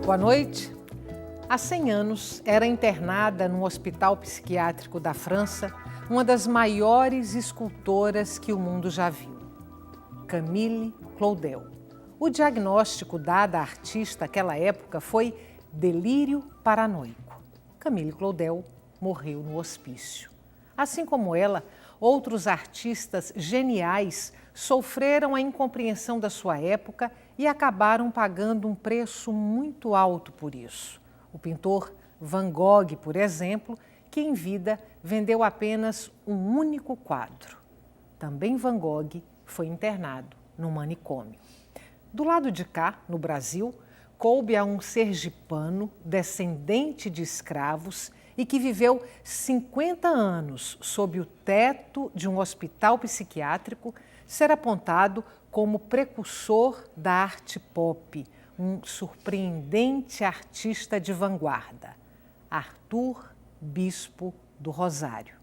Boa noite. Há 100 anos, era internada num hospital psiquiátrico da França uma das maiores escultoras que o mundo já viu, Camille Claudel. O diagnóstico dado à artista naquela época foi delírio paranoico. Camille Claudel morreu no hospício. Assim como ela, outros artistas geniais sofreram a incompreensão da sua época e acabaram pagando um preço muito alto por isso. O pintor Van Gogh, por exemplo, que em vida vendeu apenas um único quadro. Também Van Gogh foi internado no manicômio. Do lado de cá, no Brasil, coube a um sergipano descendente de escravos e que viveu 50 anos sob o teto de um hospital psiquiátrico ser apontado como precursor da arte pop, um surpreendente artista de vanguarda, Arthur Bispo do Rosário.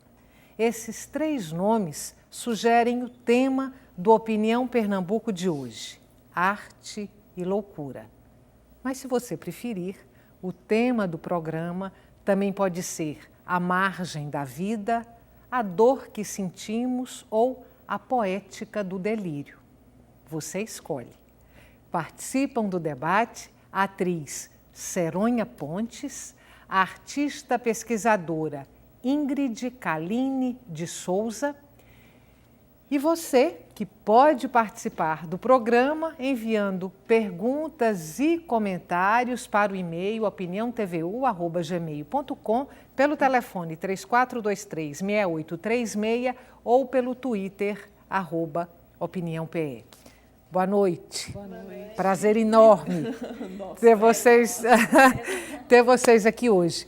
Esses 3 nomes sugerem o tema do Opinião Pernambuco de hoje, arte e loucura. Mas se você preferir, o tema do programa também pode ser a margem da vida, a dor que sentimos ou a poética do delírio. Você escolhe. Participam do debate a atriz Seronha Pontes, a artista pesquisadora Ingrid Kaline de Souza e você que pode participar do programa enviando perguntas e comentários para o e-mail opiniãotvu@gmail.com, pelo telefone 3423-6836 ou pelo Twitter @opiniãope. Boa noite. Boa noite. Prazer enorme ter vocês aqui hoje.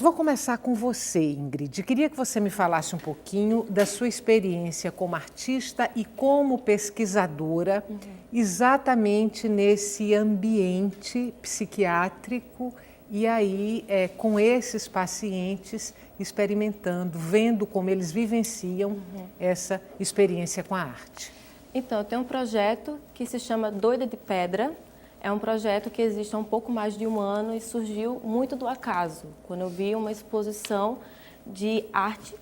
Vou começar com você, Ingrid. Queria que você me falasse um pouquinho da sua experiência como artista e como pesquisadora, exatamente nesse ambiente psiquiátrico e aí com esses pacientes experimentando, vendo como eles vivenciam essa experiência com a arte. Então, eu tenho um projeto que se chama Doida de Pedra. É um projeto que existe há um pouco mais de um ano e surgiu muito do acaso, quando eu vi uma exposição de arte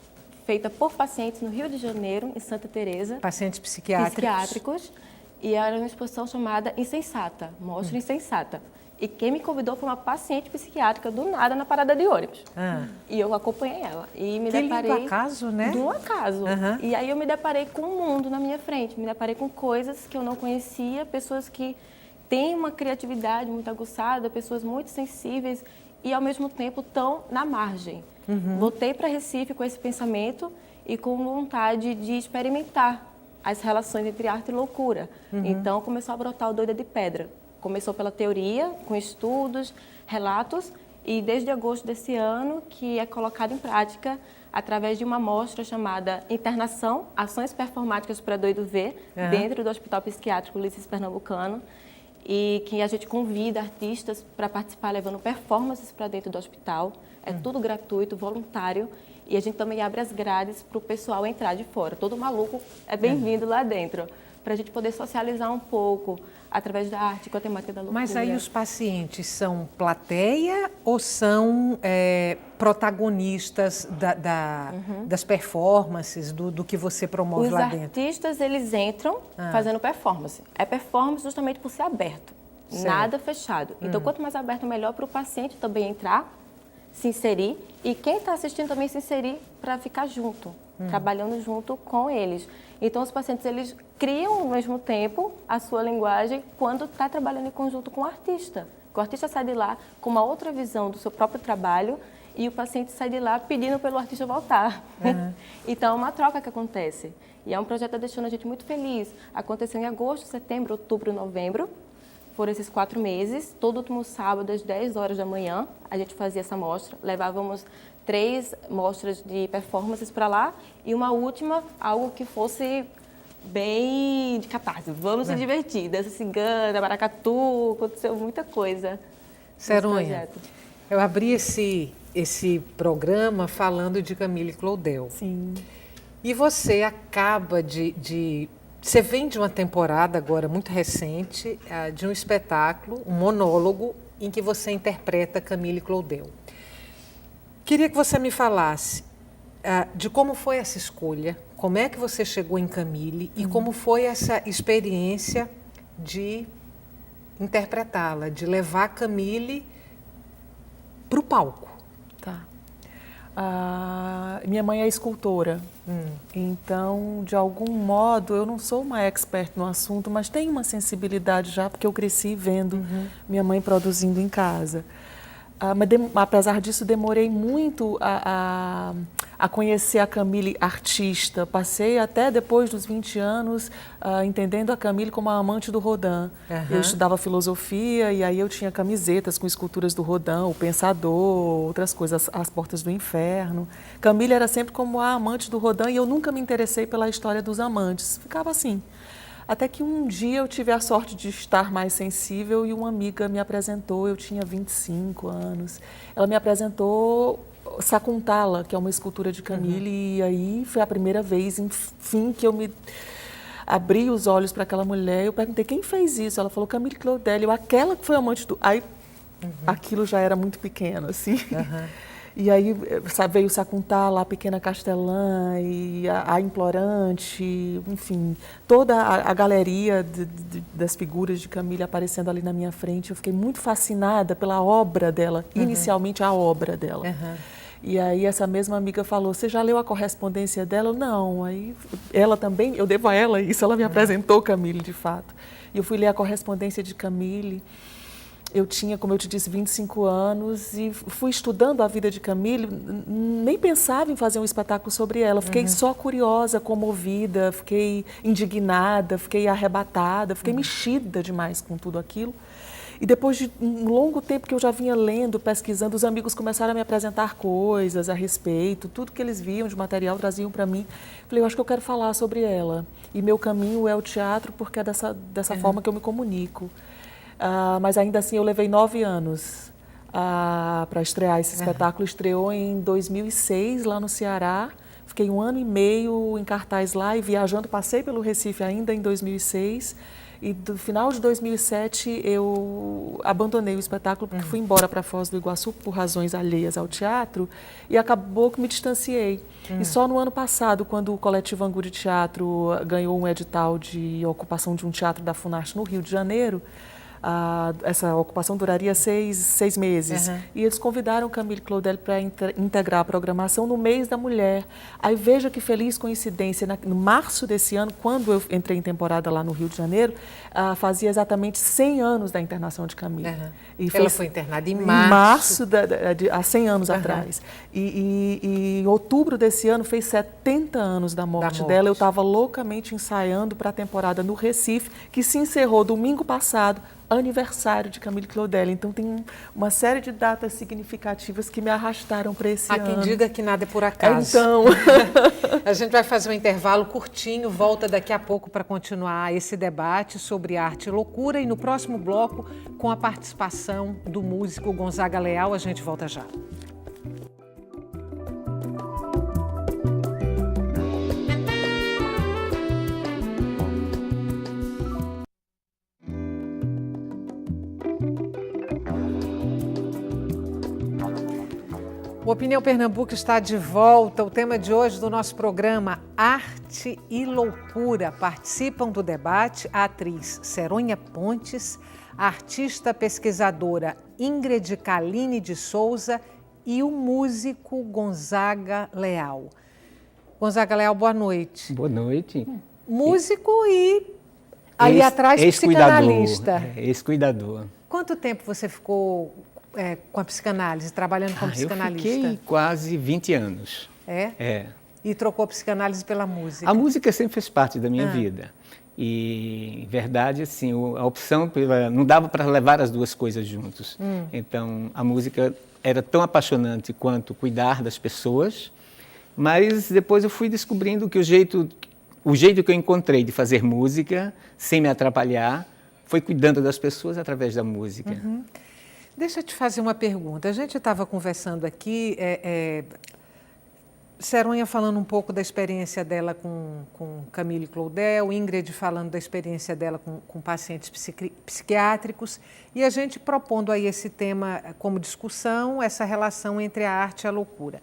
feita por pacientes no Rio de Janeiro, em Santa Teresa. Pacientes psiquiátricos. E era uma exposição chamada Insensata, Mostra Insensata. E quem me convidou foi uma paciente psiquiátrica do nada na parada de ônibus. E eu acompanhei ela. E me deparei... Do acaso, né? Do acaso. E aí eu me deparei com um mundo na minha frente. Me deparei com coisas que eu não conhecia, pessoas que têm uma criatividade muito aguçada, pessoas muito sensíveis e, ao mesmo tempo, estão na margem. Voltei para Recife com esse pensamento e com vontade de experimentar as relações entre arte e loucura. Então, começou a brotar o Doida de Pedra. Começou pela teoria, com estudos, relatos, e desde agosto desse ano que é colocado em prática através de uma mostra chamada Internação, Ações Performáticas para Doido Ver, dentro do Hospital Psiquiátrico Ulisses Pernambucano, e que a gente convida artistas para participar levando performances para dentro do hospital. É tudo gratuito, voluntário, e a gente também abre as grades para o pessoal entrar de fora. Todo maluco é bem-vindo lá dentro, para a gente poder socializar um pouco através da arte com a temática da loucura. Mas aí os pacientes são plateia ou são protagonistas das performances, do que você promove lá dentro? Os artistas, eles entram fazendo performance. É performance justamente por ser aberto, nada fechado. Então, quanto mais aberto, melhor para o paciente também entrar, se inserir, e quem está assistindo também se inserir para ficar junto, trabalhando junto com eles. Então, os pacientes, eles criam ao mesmo tempo a sua linguagem quando está trabalhando em conjunto com o artista. O artista sai de lá com uma outra visão do seu próprio trabalho e o paciente sai de lá pedindo pelo artista voltar. Então, é uma troca que acontece. E é um projeto que está deixando a gente muito feliz. Aconteceu em agosto, setembro, outubro, novembro. Foram esses 4 meses. Todo último sábado, às 10 horas da manhã, a gente fazia essa mostra. Levávamos 3 mostras de performances para lá e uma última, algo que fosse bem de catarse. Vamos se divertir. Dança cigana, maracatu, aconteceu muita coisa. Seronha, eu abri esse programa falando de Camille Claudel. Sim. E você acaba de Você vem de uma temporada agora muito recente, de um espetáculo, um monólogo, em que você interpreta Camille Claudel. Queria que você me falasse de como foi essa escolha, como é que você chegou em Camille e como foi essa experiência de interpretá-la, de levar Camille para o palco. Tá. Minha mãe é escultora, então, de algum modo, eu não sou uma expert no assunto, mas tenho uma sensibilidade já, porque eu cresci vendo minha mãe produzindo em casa. Mas, apesar disso, demorei muito a conhecer a Camille artista. Passei até depois dos 20 anos entendendo a Camille como a amante do Rodin. Eu estudava filosofia e aí eu tinha camisetas com esculturas do Rodin, o Pensador, outras coisas, As Portas do Inferno. Camille era sempre como a amante do Rodin e eu nunca me interessei pela história dos amantes. Ficava assim. Até que um dia eu tive a sorte de estar mais sensível e uma amiga me apresentou, eu tinha 25 anos, ela me apresentou Sakuntala, que é uma escultura de Camille, e aí foi a primeira vez, enfim, que eu me abri os olhos para aquela mulher. Eu perguntei, quem fez isso? Ela falou, Camille Claudel, aquela que foi amante do... Aí aquilo já era muito pequeno, assim. E aí veio Sakuntala, a Pequena Castelã, e a Implorante, enfim, toda a galeria das figuras de Camille aparecendo ali na minha frente. Eu fiquei muito fascinada pela obra dela, inicialmente a obra dela. E aí essa mesma amiga falou, você já leu a correspondência dela? Eu, não. Aí ela também, eu devo a ela isso, ela me apresentou Camille de fato. E eu fui ler a correspondência de Camille. Eu tinha, como eu te disse, 25 anos e fui estudando a vida de Camille, nem pensava em fazer um espetáculo sobre ela. Fiquei só curiosa, comovida, fiquei indignada, fiquei arrebatada, fiquei mexida demais com tudo aquilo. E depois de um longo tempo que eu já vinha lendo, pesquisando, os amigos começaram a me apresentar coisas a respeito, tudo que eles viam de material traziam para mim. Falei, eu acho que eu quero falar sobre ela. E meu caminho é o teatro porque é dessa forma que eu me comunico. Mas ainda assim eu levei 9 anos para estrear esse espetáculo. Estreou em 2006 lá no Ceará. Fiquei 1 ano e meio em cartaz lá e viajando. Passei pelo Recife ainda em 2006. E do final de 2007 eu abandonei o espetáculo porque fui embora para Foz do Iguaçu por razões alheias ao teatro e acabou que me distanciei. E só no ano passado, quando o Coletivo Angu de Teatro ganhou um edital de ocupação de um teatro da Funarte no Rio de Janeiro, essa ocupação duraria 6 meses. E eles convidaram Camille Claudel para integrar a programação no mês da mulher. Aí veja que feliz coincidência, no março desse ano, quando eu entrei em temporada lá no Rio de Janeiro, fazia exatamente 100 anos da internação de Camille. E ela foi internada em março. Há 100 anos atrás. E em outubro desse ano fez 70 anos da morte dela. Eu estava loucamente ensaiando para a temporada no Recife, que se encerrou domingo passado, aniversário de Camille Claudel. Então tem uma série de datas significativas que me arrastaram para esse ano. Há quem diga que nada é por acaso. Então... A gente vai fazer um intervalo curtinho, volta daqui a pouco para continuar esse debate sobre arte e loucura e no próximo bloco, com a participação do músico Gonzaga Leal, a gente volta já. O Opinião Pernambuco está de volta. O tema de hoje do nosso programa, Arte e Loucura. Participam do debate a atriz Seronha Pontes, a artista pesquisadora Ingrid Caline de Souza e o músico Gonzaga Leal. Gonzaga Leal, boa noite. Boa noite. Músico e ali atrás psicanalista. Ex-cuidador. Quanto tempo você ficou com a psicanálise, trabalhando como psicanalista? Eu fiquei quase 20 anos. É? E trocou a psicanálise pela música? A música sempre fez parte da minha vida. E, em verdade, assim, a opção não dava para levar as duas coisas juntos. Então, a música era tão apaixonante quanto cuidar das pessoas, mas depois eu fui descobrindo que o jeito que eu encontrei de fazer música, sem me atrapalhar, foi cuidando das pessoas através da música. Deixa eu te fazer uma pergunta. A gente estava conversando aqui, Seronha falando um pouco da experiência dela com Camille Claudel, Ingrid falando da experiência dela com pacientes psiquiátricos, e a gente propondo aí esse tema como discussão, essa relação entre a arte e a loucura.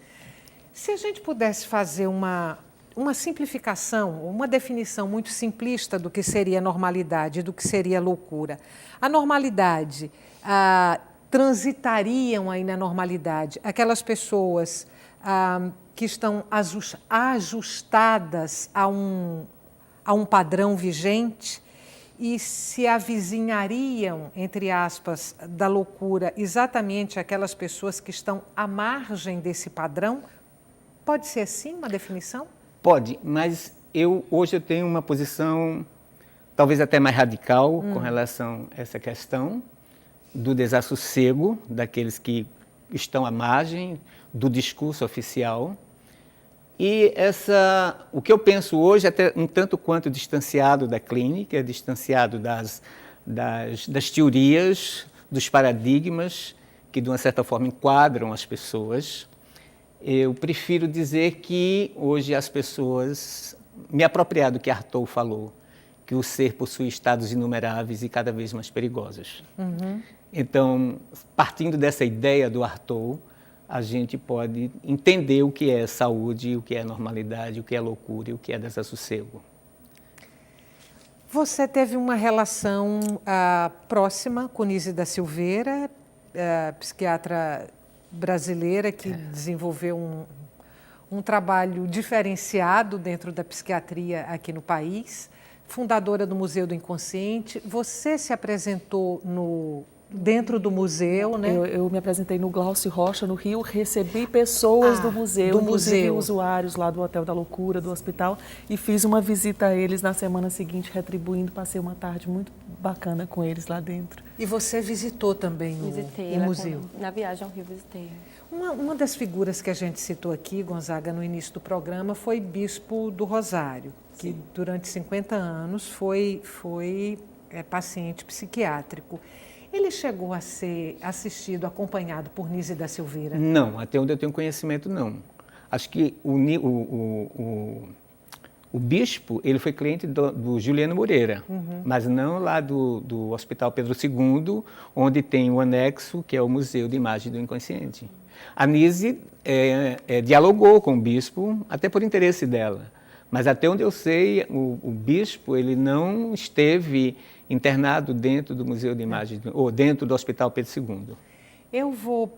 Se a gente pudesse fazer uma simplificação, uma definição muito simplista do que seria normalidade e do que seria loucura. A normalidade, transitariam aí na normalidade aquelas pessoas que estão ajustadas a um padrão vigente e se avizinhariam, entre aspas, da loucura exatamente aquelas pessoas que estão à margem desse padrão? Pode ser assim uma definição? Pode, mas hoje eu tenho uma posição talvez até mais radical com relação a essa questão do desassossego daqueles que estão à margem do discurso oficial. E o que eu penso hoje é até um tanto quanto distanciado da clínica, distanciado das teorias, dos paradigmas que, de uma certa forma, enquadram as pessoas. Eu prefiro dizer que hoje as pessoas, me apropriar do que Artaud falou, que o ser possui estados inumeráveis e cada vez mais perigosos. Então, partindo dessa ideia do Artaud, a gente pode entender o que é saúde, o que é normalidade, o que é loucura e o que é desassossego. Você teve uma relação próxima com Nise da Silveira, psiquiatra brasileira que desenvolveu um trabalho diferenciado dentro da psiquiatria aqui no país, fundadora do Museu do Inconsciente. Você se apresentou dentro do museu, né? Eu me apresentei no Glaucio Rocha, no Rio, recebi pessoas do museu, inclusive usuários lá do Hotel da Loucura, do hospital, e fiz uma visita a eles na semana seguinte, retribuindo, passei uma tarde muito bacana com eles lá dentro. E você visitou também o museu? Na viagem ao Rio, visitei. Uma das figuras que a gente citou aqui, Gonzaga, no início do programa, foi Bispo do Rosário, que durante 50 anos foi paciente psiquiátrico. Ele chegou a ser assistido, acompanhado por Nise da Silveira? Não, até onde eu tenho conhecimento, não. Acho que o bispo, ele foi cliente do Juliano Moreira, mas não lá do Hospital Pedro II, onde tem o anexo, que é o Museu de Imagem do Inconsciente. A Nise dialogou com o bispo, até por interesse dela. Mas até onde eu sei, o bispo ele não esteve internado dentro do Museu de Imagem, ou dentro do Hospital Pedro II. Eu vou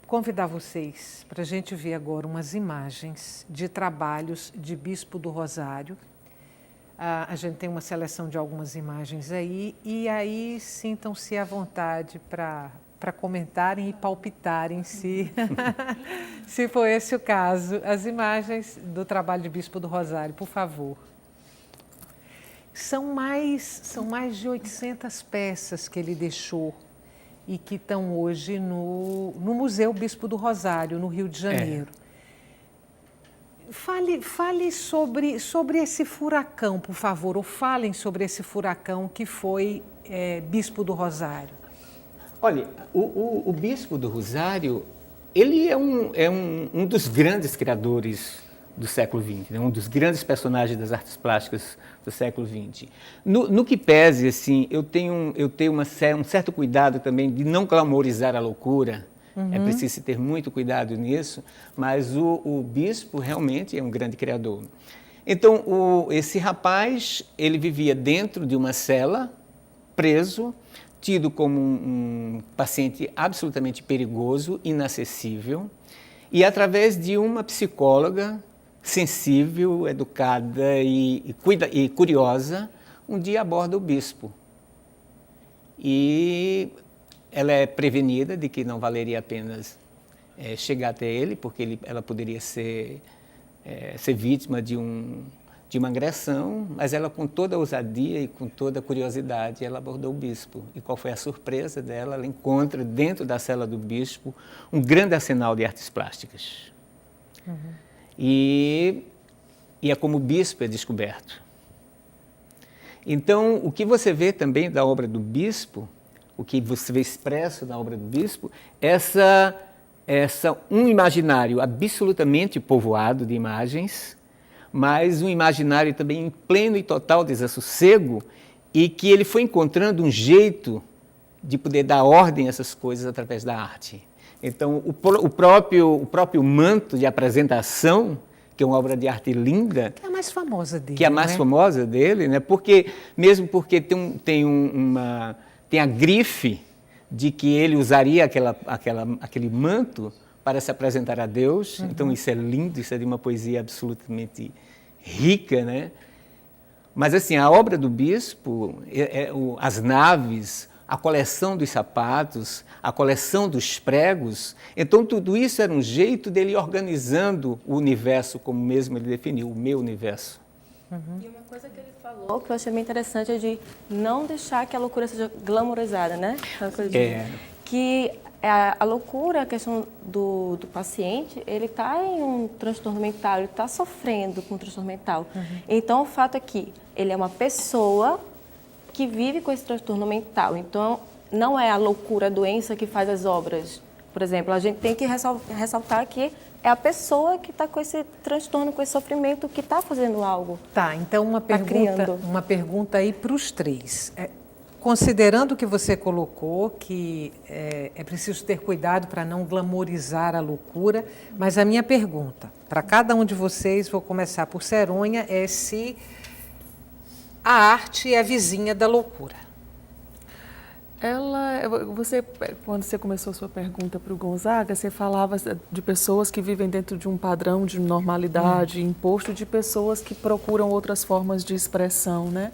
convidar vocês para a gente ver agora umas imagens de trabalhos de Bispo do Rosário. A gente tem uma seleção de algumas imagens aí, e aí sintam-se à vontade para comentarem e palpitarem se for esse o caso. As imagens do trabalho de Bispo do Rosário, por favor. São mais de 800 peças que ele deixou e que estão hoje no Museu Bispo do Rosário, no Rio de Janeiro. Fale sobre esse furacão, por favor, ou falem sobre esse furacão que foi Bispo do Rosário. Olha, o Bispo do Rosário, ele é um dos grandes criadores do século XX, né? Um dos grandes personagens das artes plásticas do século XX. No que pese, assim, eu tenho um certo cuidado também de não glamorizar a loucura. É preciso ter muito cuidado nisso, mas o bispo realmente é um grande criador. Então, esse rapaz, ele vivia dentro de uma cela, preso, tido como um paciente absolutamente perigoso, inacessível, e através de uma psicóloga sensível, educada e curiosa, um dia aborda o bispo. E ela é prevenida de que não valeria a pena chegar até ele, porque ela poderia ser vítima de uma agressão, mas ela, com toda a ousadia e com toda a curiosidade, ela abordou o bispo. E qual foi a surpresa dela? Ela encontra dentro da cela do bispo um grande arsenal de artes plásticas. E é como o bispo é descoberto. Então, o que você vê também da obra do bispo, o que você vê expresso na obra do bispo, essa um imaginário absolutamente povoado de imagens, mas um imaginário também em pleno e total desassossego, e que ele foi encontrando um jeito de poder dar ordem a essas coisas através da arte. Então, o próprio manto de apresentação, que é uma obra de arte linda... Que é a mais famosa dele, que é a mais famosa dele, né? Mesmo porque tem a grife de que ele usaria aquele manto para se apresentar a Deus. Então, isso é lindo, isso é de uma poesia absolutamente rica, né? Mas, assim, a obra do bispo, as naves, a coleção dos sapatos, a coleção dos pregos, então tudo isso era um jeito dele organizando o universo, como mesmo ele definiu, o meu universo. E uma coisa que ele falou que eu achei bem interessante é de não deixar que a loucura seja glamorizada, né? Que a loucura, a questão do paciente, ele está em um transtorno mental, ele está sofrendo com um transtorno mental. Então, o fato é que ele é uma pessoa que vive com esse transtorno mental. Então, não é a loucura, a doença que faz as obras. Por exemplo, a gente tem que ressaltar que é a pessoa que está com esse transtorno, com esse sofrimento, que está fazendo algo. Tá, então uma pergunta aí para os três. Considerando que você colocou que é preciso ter cuidado para não glamorizar a loucura, mas a minha pergunta, para cada um de vocês, vou começar por Ceronha, é se a arte é a vizinha da loucura. Quando você começou a sua pergunta para o Gonzaga, você falava de pessoas que vivem dentro de um padrão de normalidade imposto, de pessoas que procuram outras formas de expressão, né?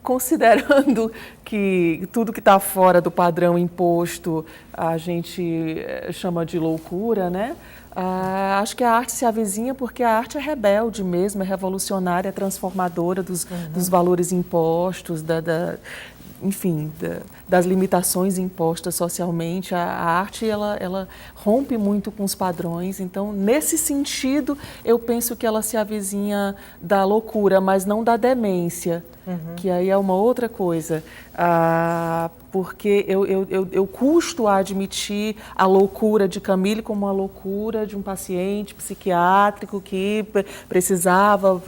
Considerando que tudo que está fora do padrão imposto a gente chama de loucura, né? Acho que a arte se avizinha porque a arte é rebelde mesmo, é revolucionária, é transformadora dos valores impostos, enfim, das limitações impostas socialmente. A arte, ela rompe muito com os padrões. Então, nesse sentido, eu penso que ela se avizinha da loucura, mas não da demência, que aí é uma outra coisa. Porque eu custo a admitir a loucura de Camille como a loucura de um paciente psiquiátrico que precisava,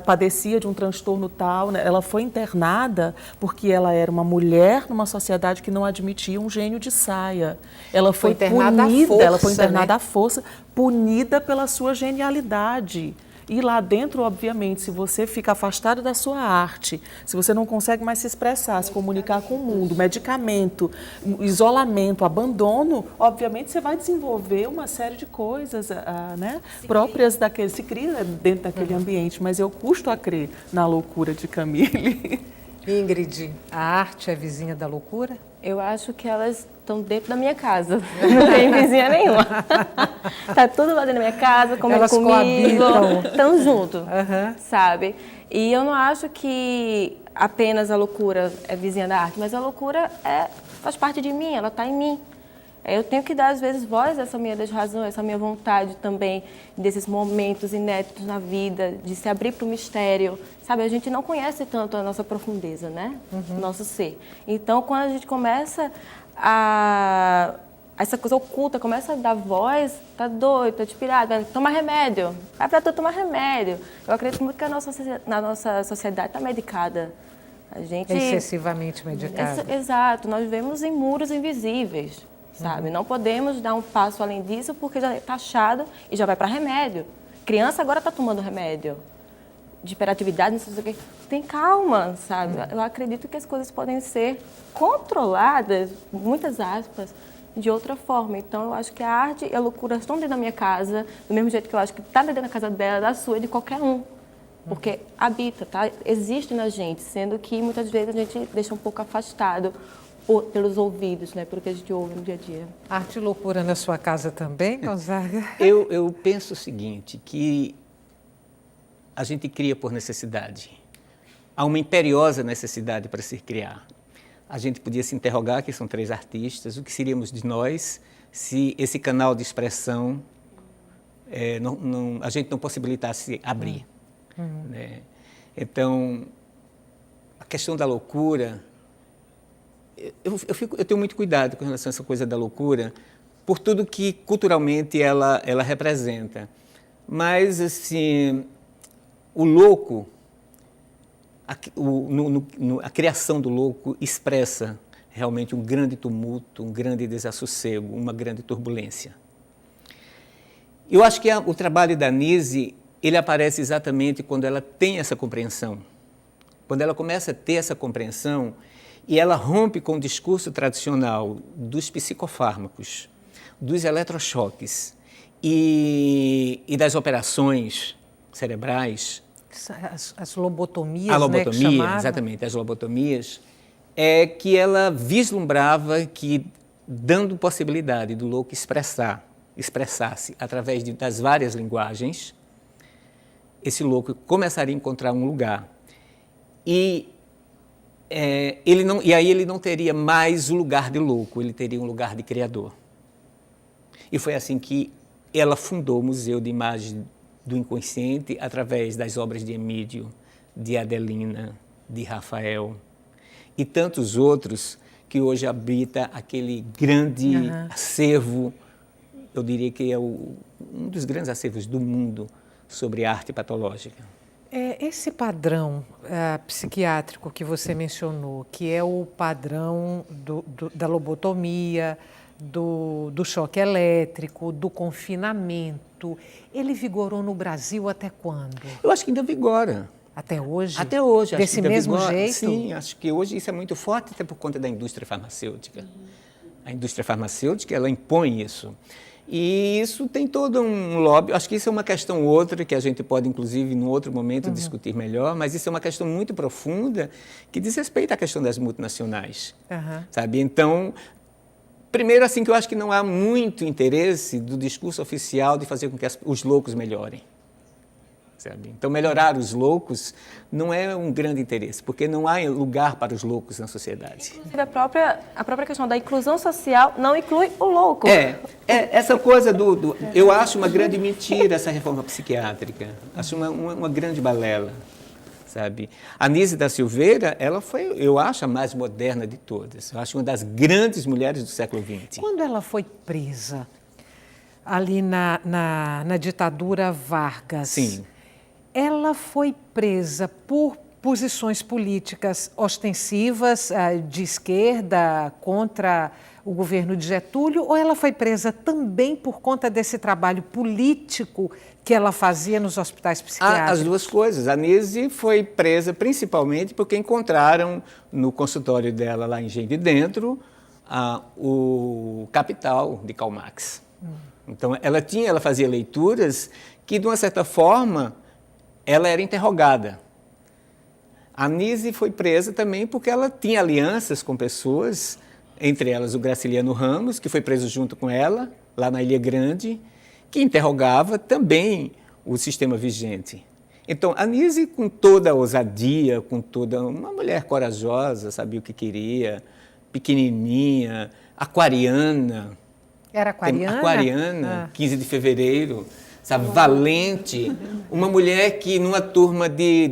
padecia de um transtorno tal, né? Ela foi internada porque ela era uma mulher numa sociedade que não admitia um gênio de saia. Ela foi punida, ela foi internada à força, punida pela sua genialidade. E lá dentro, obviamente, se você fica afastado da sua arte, se você não consegue mais se expressar, se comunicar com o mundo, medicamento, isolamento, abandono, obviamente você vai desenvolver uma série de coisas né, próprias daquele, se cria dentro daquele ambiente. Mas eu custo a crer na loucura de Camille. Ingrid, a arte é vizinha da loucura? Eu acho que elas estão dentro da minha casa. Não tem vizinha nenhuma. Tá tudo lá dentro da minha casa, comendo comigo. Estão juntos, sabe? E eu não acho que apenas a loucura é vizinha da arte, mas a loucura faz parte de mim, ela está em mim. Eu tenho que dar, às vezes, voz a essa minha desrazão, essa minha vontade também, desses momentos inéditos na vida, de se abrir para o mistério. Sabe, a gente não conhece tanto a nossa profundeza, né? O nosso ser. Então, quando a gente começa essa coisa oculta, começa a dar voz, tá doido, tá despirado, vai tomar remédio. Vai para tu tomar remédio. Eu acredito muito que a nossa sociedade está medicada. A gente... Excessivamente medicada. Exato. Nós vivemos em muros invisíveis. Sabe? Não podemos dar um passo além disso porque já é taxado e já vai para remédio. Criança agora está tomando remédio de hiperatividade, não sei o quê. Tem calma, sabe? Eu acredito que as coisas podem ser controladas, muitas aspas, de outra forma. Então, eu acho que a arte e a loucura estão dentro da minha casa, do mesmo jeito que eu acho que está dentro da casa dela, da sua e de qualquer um. Porque habita, tá? Existe na gente, sendo que muitas vezes a gente deixa um pouco afastado pelos ouvidos, né, pelo que a gente ouve no dia a dia. Arte e loucura na sua casa também, Gonzaga? Eu penso o seguinte, que a gente cria por necessidade. Há uma imperiosa necessidade para se criar. A gente podia se interrogar, que são 3 artistas, o que seríamos de nós se esse canal de expressão a gente não possibilitasse abrir. Né? Então, a questão da loucura eu tenho muito cuidado com relação a essa coisa da loucura, por tudo que culturalmente ela representa. Mas, assim, o louco, a criação do louco expressa realmente um grande tumulto, um grande desassossego, uma grande turbulência. Eu acho que o trabalho da Anísia, ele aparece exatamente quando ela tem essa compreensão. Quando ela começa a ter essa compreensão e ela rompe com o discurso tradicional dos psicofármacos, dos eletrochoques e das operações cerebrais. As lobotomias, a lobotomia, né, exatamente, as lobotomias, é que ela vislumbrava que, dando possibilidade do louco expressar-se através das várias linguagens, esse louco começaria a encontrar um lugar. E aí ele não teria mais o lugar de louco, ele teria um lugar de criador. E foi assim que ela fundou o Museu de Imagem do Inconsciente, através das obras de Emílio, de Adelina, de Rafael e tantos outros que hoje habita aquele grande acervo, eu diria que é um dos grandes acervos do mundo sobre arte patológica. Esse padrão psiquiátrico que você mencionou, que é o padrão da lobotomia, do choque elétrico, do confinamento, ele vigorou no Brasil até quando? Eu acho que ainda vigora. Até hoje? Até hoje. Desse mesmo jeito? Sim, acho que hoje isso é muito forte, até por conta da indústria farmacêutica. A indústria farmacêutica, ela impõe isso. E isso tem todo um lobby. Acho que isso é uma questão outra que a gente pode, inclusive, em outro momento, discutir melhor, mas isso é uma questão muito profunda que diz respeito à questão das multinacionais. Sabe? Então, primeiro, assim, que eu acho que não há muito interesse do discurso oficial de fazer com que os loucos melhorem. Sabe? Então, melhorar os loucos não é um grande interesse, porque não há lugar para os loucos na sociedade. A própria questão da inclusão social não inclui o louco. Essa coisa eu acho uma grande mentira essa reforma psiquiátrica. Acho uma grande balela, sabe? A Anísia da Silveira, ela foi, eu acho, a mais moderna de todas. Eu acho uma das grandes mulheres do século XX. Quando ela foi presa, ali na ditadura Vargas... Sim. Ela foi presa por posições políticas ostensivas de esquerda contra o governo de Getúlio, ou ela foi presa também por conta desse trabalho político que ela fazia nos hospitais psiquiátricos? As duas coisas. A Anísia foi presa principalmente porque encontraram no consultório dela, lá em Engenho de Dentro, o Capital de Karl Marx. Então, ela fazia leituras que, de uma certa forma, ela era interrogada. A Anísia foi presa também porque ela tinha alianças com pessoas, entre elas o Graciliano Ramos, que foi preso junto com ela, lá na Ilha Grande, que interrogava também o sistema vigente. Então, a Anísia, com toda a ousadia, com toda uma mulher corajosa, sabia o que queria, pequenininha, aquariana. Era aquariana? Aquariana, 15 de fevereiro. Sabe, valente, uma mulher que numa turma de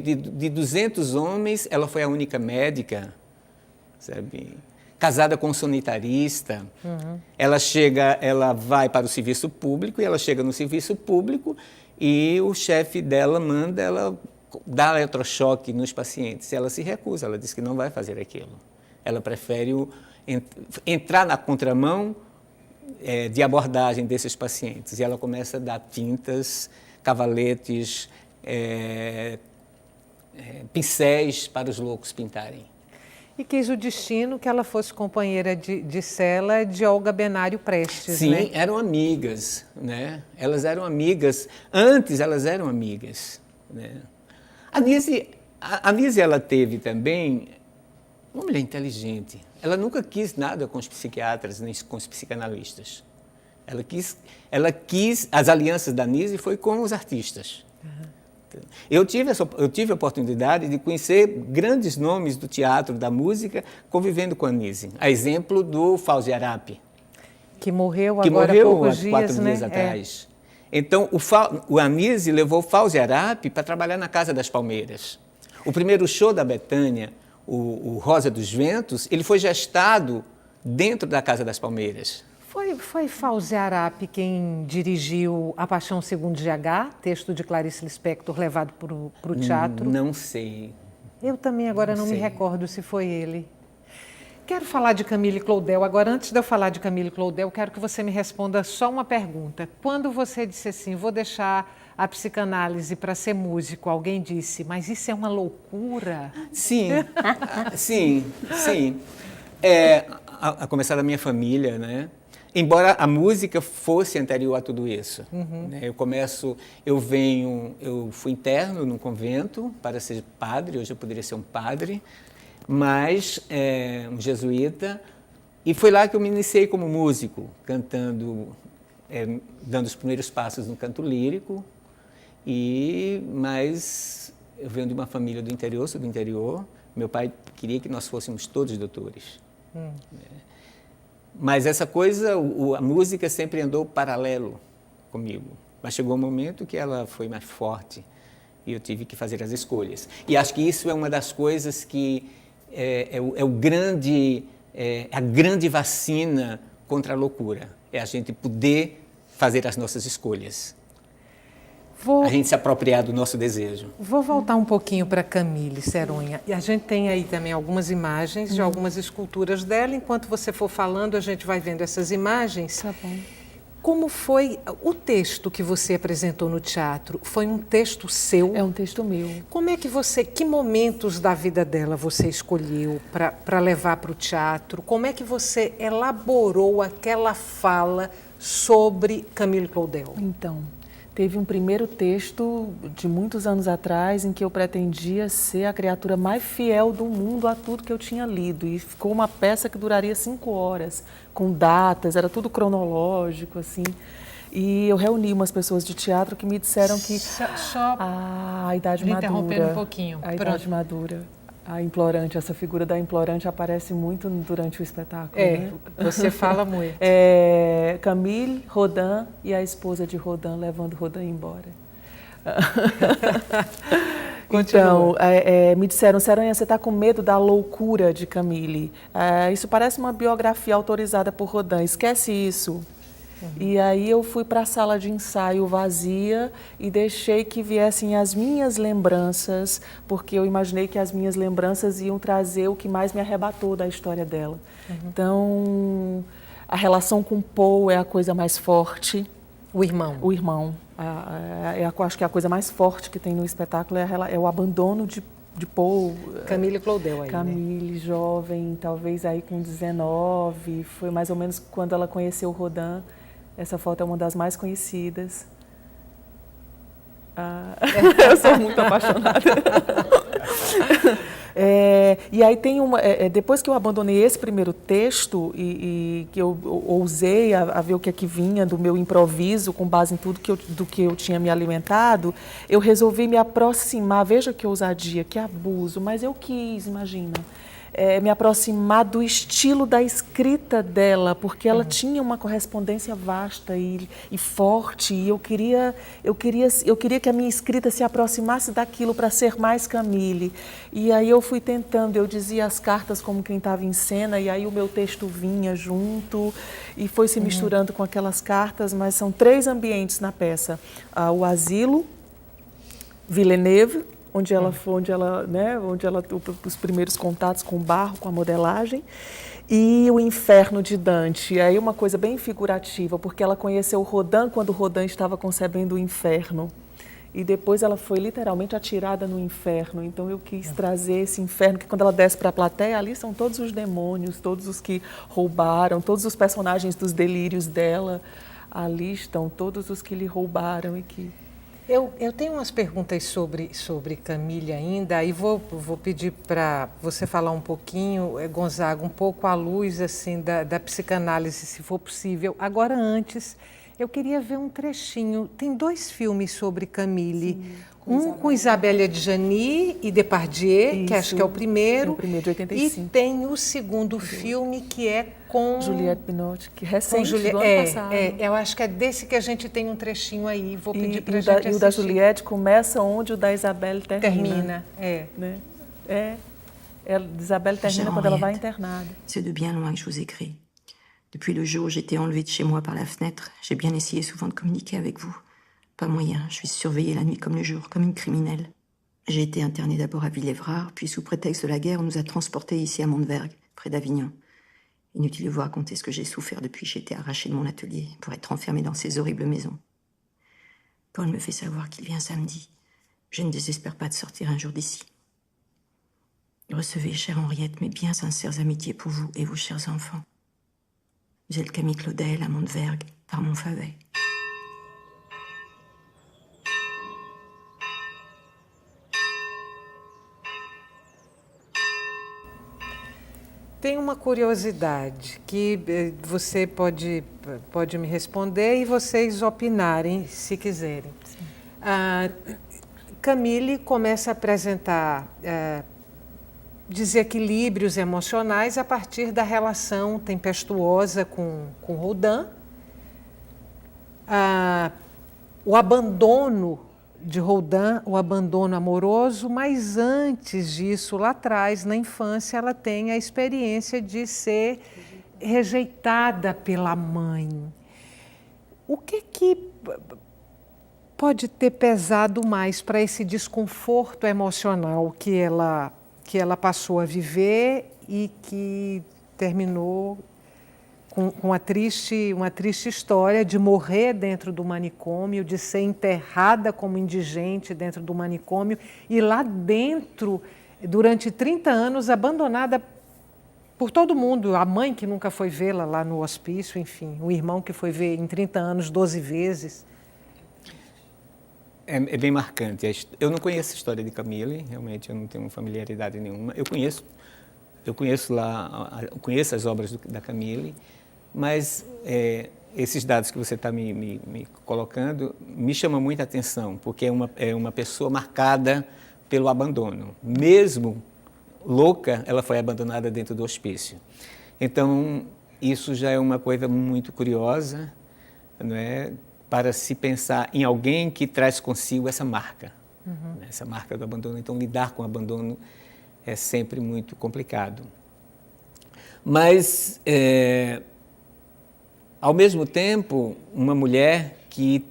200 homens, ela foi a única médica, sabe? Casada com um sanitarista. Ela vai para o serviço público, e ela chega no serviço público e o chefe dela manda ela dar eletrochoque nos pacientes. Ela se recusa, ela diz que não vai fazer aquilo. Ela prefere entrar na contramão de abordagem desses pacientes. E ela começa a dar tintas, cavaletes, pincéis para os loucos pintarem. E quis o destino que ela fosse companheira de cela de Olga Benário Prestes, Sim, né? eram amigas, né? Elas eram amigas. Antes, elas eram amigas, né? A Anísia, ela teve também uma mulher inteligente. Ela nunca quis nada com os psiquiatras, nem com os psicanalistas. Ela quis as alianças da Anísia foi com os artistas. Eu tive a oportunidade de conhecer grandes nomes do teatro, da música, convivendo com a Anísia. A exemplo do Fauzi Arap. Que morreu agora há poucos dias, 4 dias atrás. Então, o Anísia levou o Fauzi Arap para trabalhar na Casa das Palmeiras. O primeiro show da Bethânia, o Rosa dos Ventos, ele foi gestado dentro da Casa das Palmeiras. Foi Fauzi Arap quem dirigiu A Paixão Segundo GH, texto de Clarice Lispector levado para o teatro? Não sei. Eu também agora não me recordo se foi ele. Quero falar de Camille Claudel. Agora, antes de eu falar de Camille Claudel, quero que você me responda só uma pergunta. Quando você disse assim, vou deixar a psicanálise para ser músico, alguém disse, mas isso é uma loucura? Sim, sim. A começar da minha família, né? Embora a música fosse anterior a tudo isso. Né? Eu fui interno num convento para ser padre, hoje eu poderia ser um padre, mas um jesuíta, e foi lá que eu me iniciei como músico, cantando, dando os primeiros passos no canto lírico, mas eu venho de uma família do interior, sou do interior, meu pai queria que nós fôssemos todos doutores. Mas essa coisa, a música sempre andou paralelo comigo, mas chegou um momento que ela foi mais forte e eu tive que fazer as escolhas. E acho que isso é uma das coisas que a grande vacina contra a loucura, é a gente poder fazer as nossas escolhas. A gente se apropriar do nosso desejo. Vou voltar um pouquinho para Camille Seronha. E a gente tem aí também algumas imagens de algumas esculturas dela. Enquanto você for falando, a gente vai vendo essas imagens. Tá bom. Como foi o texto que você apresentou no teatro? Foi um texto seu? É um texto meu. Como é que que momentos da vida dela você escolheu para levar para o teatro? Como é que você elaborou aquela fala sobre Camille Claudel? Então, teve um primeiro texto de muitos anos atrás em que eu pretendia ser a criatura mais fiel do mundo a tudo que eu tinha lido. E ficou uma peça que duraria 5 horas, com datas, era tudo cronológico, assim. E eu reuni umas pessoas de teatro que me disseram que... a Idade Madura. Interromper um pouquinho. A Idade Madura. A implorante, essa figura da implorante aparece muito durante o espetáculo. Né? Você fala muito. Camille, Rodin e a esposa de Rodin levando Rodin embora. Então, me disseram, Seronha, você está com medo da loucura de Camille. Isso parece uma biografia autorizada por Rodin, esquece isso. E aí eu fui para a sala de ensaio vazia e deixei que viessem as minhas lembranças, porque eu imaginei que as minhas lembranças iam trazer o que mais me arrebatou da história dela. Então, a relação com Paul é a coisa mais forte. O irmão. O irmão. Eu acho que a coisa mais forte que tem no espetáculo é o abandono de Paul. Camille Claudel aí, Camille, né? Jovem, talvez aí com 19, foi mais ou menos quando ela conheceu o Rodin. Essa foto é uma das mais conhecidas. Eu sou muito apaixonada. E aí tem depois que eu abandonei esse primeiro texto e que eu ousei a ver o que é que vinha do meu improviso, com base em tudo do que eu tinha me alimentado, eu resolvi me aproximar, veja que ousadia, que abuso, mas eu quis, imagina, me aproximar do estilo da escrita dela, porque ela tinha uma correspondência vasta e forte, e eu queria que a minha escrita se aproximasse daquilo para ser mais Camille. E aí eu fui tentando, eu dizia as cartas como quem estava em cena, e aí o meu texto vinha junto, e foi se misturando com aquelas cartas, mas são 3 ambientes na peça. O asilo, Villeneuve, onde ela os primeiros contatos com o barro, com a modelagem, e o inferno de Dante. E aí uma coisa bem figurativa, porque ela conheceu Rodin quando Rodin estava concebendo o inferno. E depois ela foi literalmente atirada no inferno. Então eu quis trazer esse inferno, que quando ela desce para a plateia, ali são todos os demônios, todos os que roubaram, todos os personagens dos delírios dela, ali estão todos os que lhe roubaram e que... Eu tenho umas perguntas sobre Camille ainda, e vou pedir para você falar um pouquinho, Gonzaga, um pouco à luz assim, da psicanálise, se for possível. Agora, antes, eu queria ver um trechinho. Tem 2 filmes sobre Camille. Sim, com Isabelle Adjani e Depardieu, isso, que acho que é o primeiro. É o primeiro, de 85. E tem o segundo filme, que é com... Juliette Binoche, que recente, do ano passado. Eu acho que é desse que a gente tem um trechinho aí. Vou pedir para a gente assistir. E o da Juliette começa onde o da Isabelle termina. Né? Isabelle termina quando ela vai internada. C'est de bien loin que je vous écris. Depuis le jour où j'ai été enlevée de chez moi par la fenêtre, j'ai bien essayé souvent de communiquer avec vous. Pas moyen, je suis surveillée la nuit comme le jour, comme une criminelle. J'ai été internée d'abord à Villévrard, puis sous prétexte de la guerre, on nous a transportés ici à Montevergue, près d'Avignon. Inutile de vous raconter ce que j'ai souffert depuis que j'ai été arrachée de mon atelier pour être enfermée dans ces horribles maisons. Paul me fait savoir qu'il vient samedi. Je ne désespère pas de sortir un jour d'ici. Recevez, chère Henriette, mes bien sincères amitiés pour vous et vos chers enfants. Vous êtes Camille Claudel à Montevergue, par Montfavet. Tem uma curiosidade que você pode me responder e vocês opinarem, se quiserem. Camille começa a apresentar desequilíbrios emocionais a partir da relação tempestuosa com Rodin. O abandono de Rodin, o abandono amoroso, mas antes disso, lá atrás, na infância, ela tem a experiência de ser rejeitada pela mãe. O que pode ter pesado mais para esse desconforto emocional que ela passou a viver e que terminou com uma triste história de morrer dentro do manicômio, de ser enterrada como indigente dentro do manicômio e lá dentro, durante 30 anos, abandonada por todo mundo. A mãe que nunca foi vê-la lá no hospício, enfim, o irmão que foi ver em 30 anos 12 vezes. É bem marcante. Eu não conheço a história de Camille, realmente eu não tenho familiaridade nenhuma. Eu conheço as obras da Camille, mas esses dados que você está me colocando me chamam muita atenção, porque é uma pessoa marcada pelo abandono. Mesmo louca, ela foi abandonada dentro do hospício. Então, isso já é uma coisa muito curiosa, não é? Para se pensar em alguém que traz consigo essa marca, essa marca do abandono. Então, lidar com o abandono é sempre muito complicado. Mas, ao mesmo tempo, uma mulher que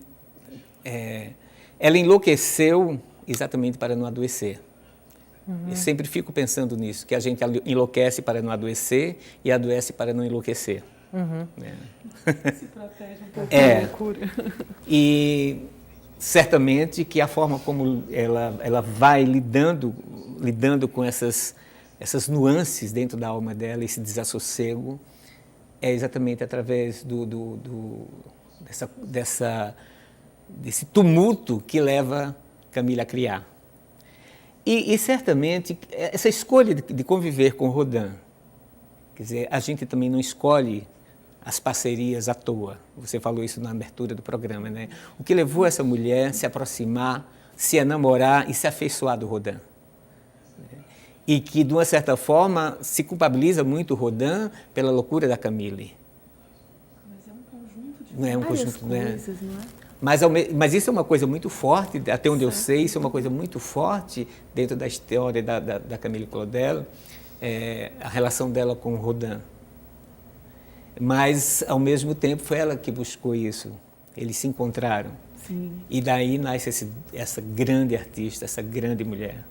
ela enlouqueceu exatamente para não adoecer. Eu sempre fico pensando nisso, que a gente enlouquece para não adoecer e adoece para não enlouquecer. Se protege um pouco da loucura. E certamente que a forma como ela vai lidando com essas nuances dentro da alma dela, esse desassossego, é exatamente através desse tumulto que leva Camille a criar. E certamente essa escolha de conviver com Rodin, quer dizer, a gente também não escolhe as parcerias à toa. Você falou isso na abertura do programa, né? O que levou essa mulher a se aproximar, se enamorar e se afeiçoar do Rodin. E que, de uma certa forma, se culpabiliza muito Rodin pela loucura da Camille. Mas é um conjunto de várias coisas, não é? Mas isso é uma coisa muito forte, até onde eu sei, isso é uma coisa muito forte dentro da história da Camille Claudel, a relação dela com Rodin. Mas, ao mesmo tempo, foi ela que buscou isso. Eles se encontraram. Sim. E daí nasce essa grande artista, essa grande mulher.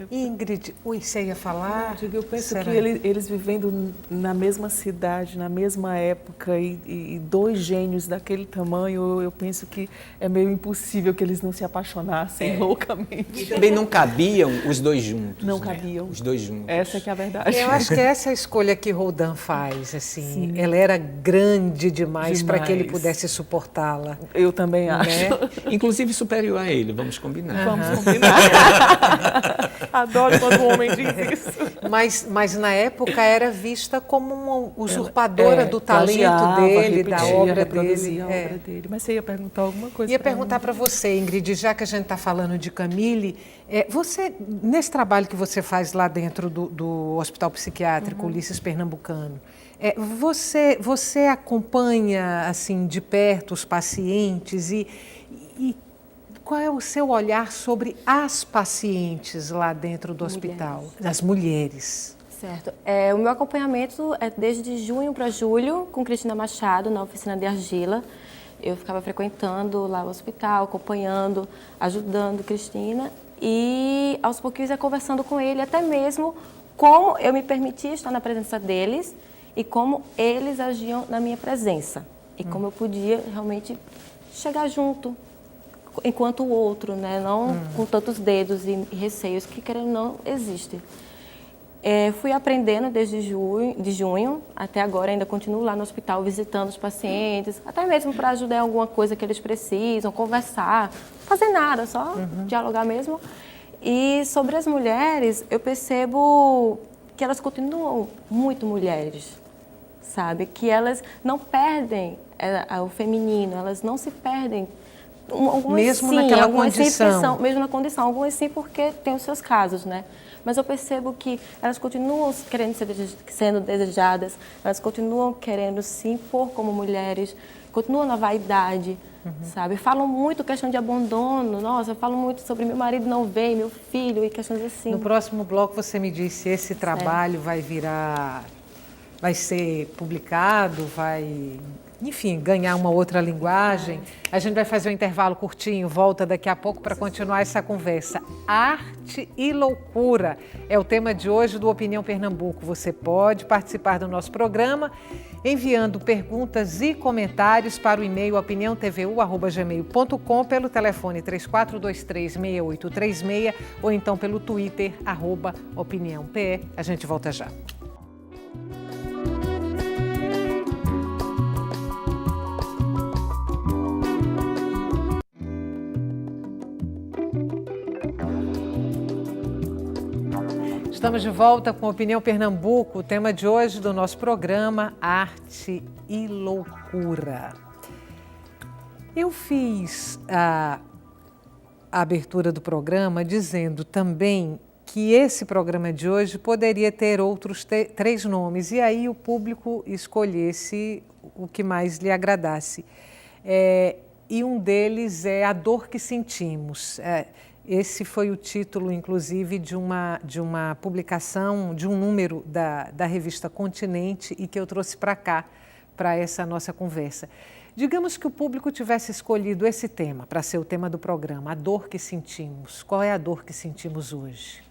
Ingrid, você ia falar? Eu penso que eles vivendo na mesma cidade, na mesma época, e dois gênios daquele tamanho, eu penso que é meio impossível que eles não se apaixonassem loucamente. E também não cabiam os dois juntos. Não né? cabiam. Os dois juntos. Essa que é a verdade. Eu acho que essa é a escolha que Rodin faz, assim. Sim. Ela era grande demais para que ele pudesse suportá-la. Eu também acho. Né? Inclusive superior a ele, vamos combinar. Vamos combinar. Adoro quando o homem diz isso. Mas na época era vista como uma usurpadora do talento dele, da obra dele. A obra dele. Mas você ia perguntar alguma coisa? Ia perguntar para você, Ingrid, já que a gente está falando de Camille, você, nesse trabalho que você faz lá dentro do Hospital Psiquiátrico Ulisses Pernambucano, você acompanha assim de perto os pacientes e qual é o seu olhar sobre as pacientes lá dentro do hospital, as mulheres? Certo. O meu acompanhamento é desde junho para julho com Cristina Machado, na oficina de argila. Eu ficava frequentando lá o hospital, acompanhando, ajudando Cristina e aos pouquinhos ia conversando com ele, até mesmo como eu me permitia estar na presença deles e como eles agiam na minha presença. E como eu podia realmente chegar junto, enquanto o outro, né? Não com tantos dedos e receios que, querendo ou não, existem. Fui aprendendo desde de junho até agora, ainda continuo lá no hospital visitando os pacientes, até mesmo para ajudar em alguma coisa que eles precisam, conversar, fazer nada, só dialogar mesmo. E sobre as mulheres, eu percebo que elas continuam muito mulheres, sabe? Que elas não perdem o feminino, elas não se perdem. Algumas mesmo sim, naquela algumas condição. Mesmo na condição, algumas sim porque tem os seus casos, né? Mas eu percebo que elas continuam querendo sendo desejadas, elas continuam querendo se impor como mulheres, continuam na vaidade, sabe? Falam muito questão de abandono, nossa, falam muito sobre meu marido não vem, meu filho e questões assim. No próximo bloco você me diz se esse trabalho vai ser publicado, vai, enfim, ganhar uma outra linguagem. A gente vai fazer um intervalo curtinho, volta daqui a pouco para continuar essa conversa. Arte e loucura é o tema de hoje do Opinião Pernambuco. Você pode participar do nosso programa enviando perguntas e comentários para o e-mail opiniãotvu@gmail.com, pelo telefone 34236836 ou então pelo Twitter @opiniãope. A gente volta já. Estamos de volta com Opinião Pernambuco, o tema de hoje do nosso programa, Arte e Loucura. Eu fiz a abertura do programa dizendo também que esse programa de hoje poderia ter outros 3 nomes, e aí o público escolhesse o que mais lhe agradasse. E um deles é A Dor que Sentimos. Esse foi o título, inclusive, de uma publicação, de um número da revista Continente e que eu trouxe para cá, para essa nossa conversa. Digamos que o público tivesse escolhido esse tema para ser o tema do programa, a dor que sentimos. Qual é a dor que sentimos hoje?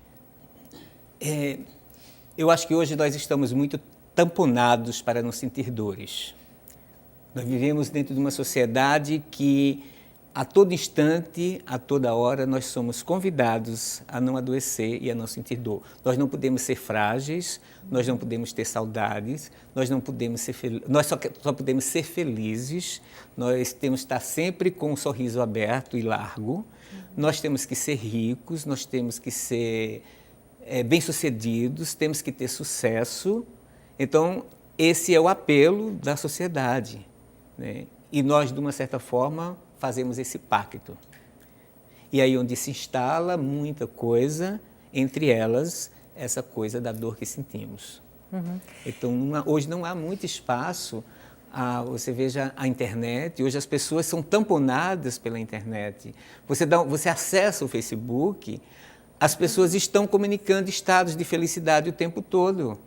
Eu acho que hoje nós estamos muito tamponados para não sentir dores. Nós vivemos dentro de uma sociedade que a todo instante, a toda hora, nós somos convidados a não adoecer e a não sentir dor. Nós não podemos ser frágeis, nós não podemos ter saudades, nós não podemos ser nós só podemos ser felizes, nós temos que estar sempre com um sorriso aberto e largo, nós temos que ser ricos, nós temos que ser bem-sucedidos, temos que ter sucesso. Então, esse é o apelo da sociedade, né? E nós, de uma certa forma, fazemos esse pacto. E aí onde se instala muita coisa, entre elas, essa coisa da dor que sentimos. Então, hoje não há muito espaço. Você veja a internet, hoje as pessoas são tamponadas pela internet. Você acessa o Facebook, as pessoas estão comunicando estados de felicidade o tempo todo.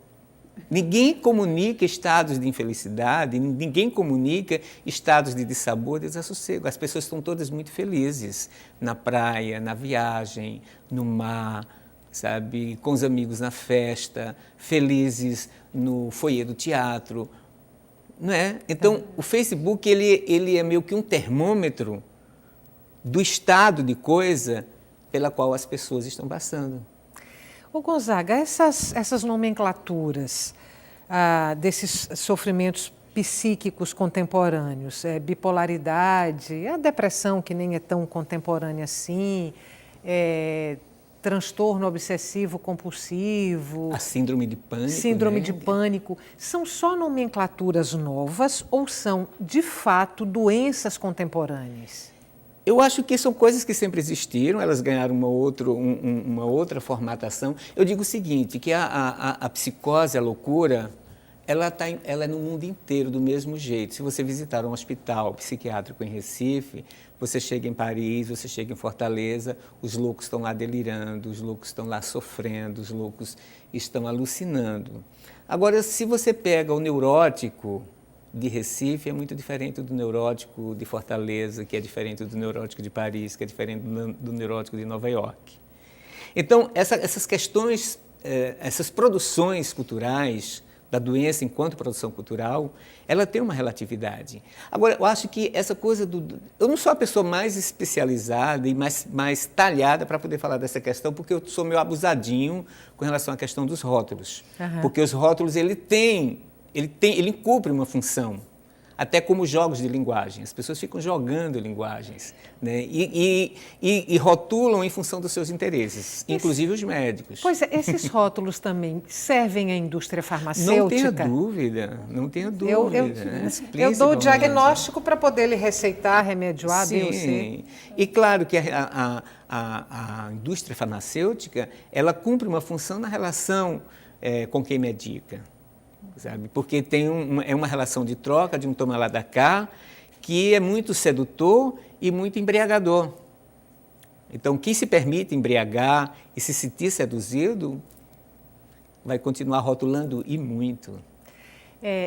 Ninguém comunica estados de infelicidade, ninguém comunica estados de dissabor, desassossego. As pessoas estão todas muito felizes na praia, na viagem, no mar, sabe, com os amigos na festa, felizes no foyer do teatro, não é? Então, o Facebook ele é meio que um termômetro do estado de coisa pela qual as pessoas estão passando. Ô Gonzaga, essas nomenclaturas desses sofrimentos psíquicos contemporâneos, bipolaridade, a depressão que nem é tão contemporânea assim, transtorno obsessivo compulsivo, a síndrome de pânico. Síndrome de pânico, são só nomenclaturas novas ou são, de fato, doenças contemporâneas? Eu acho que são coisas que sempre existiram, elas ganharam uma outra formatação. Eu digo o seguinte, que a psicose, a loucura, ela é no mundo inteiro do mesmo jeito. Se você visitar um hospital psiquiátrico em Recife, você chega em Paris, você chega em Fortaleza, os loucos estão lá delirando, os loucos estão lá sofrendo, os loucos estão alucinando. Agora, se você pega o neurótico de Recife, é muito diferente do neurótico de Fortaleza, que é diferente do neurótico de Paris, que é diferente do neurótico de Nova York. Então, essas questões, essas produções culturais da doença enquanto produção cultural, ela tem uma relatividade. Agora, eu acho que essa coisa eu não sou a pessoa mais especializada e mais talhada para poder falar dessa questão, porque eu sou meio abusadinho com relação à questão dos rótulos. Uhum. Porque os rótulos, ele cumpre uma função, até como jogos de linguagem. As pessoas ficam jogando linguagens, né? E rotulam em função dos seus interesses, inclusive os médicos. Pois é, esses rótulos também servem à indústria farmacêutica? Não tenha dúvida, não tenha dúvida. Eu dou o diagnóstico para poder lhe receitar remédio A, B ou C. Sim, e claro que a indústria farmacêutica, ela cumpre uma função na relação com quem medica. Sabe? Porque é uma relação de troca, de um toma lá da cá, que é muito sedutor e muito embriagador. Então, quem se permite embriagar e se sentir seduzido, vai continuar rotulando e muito.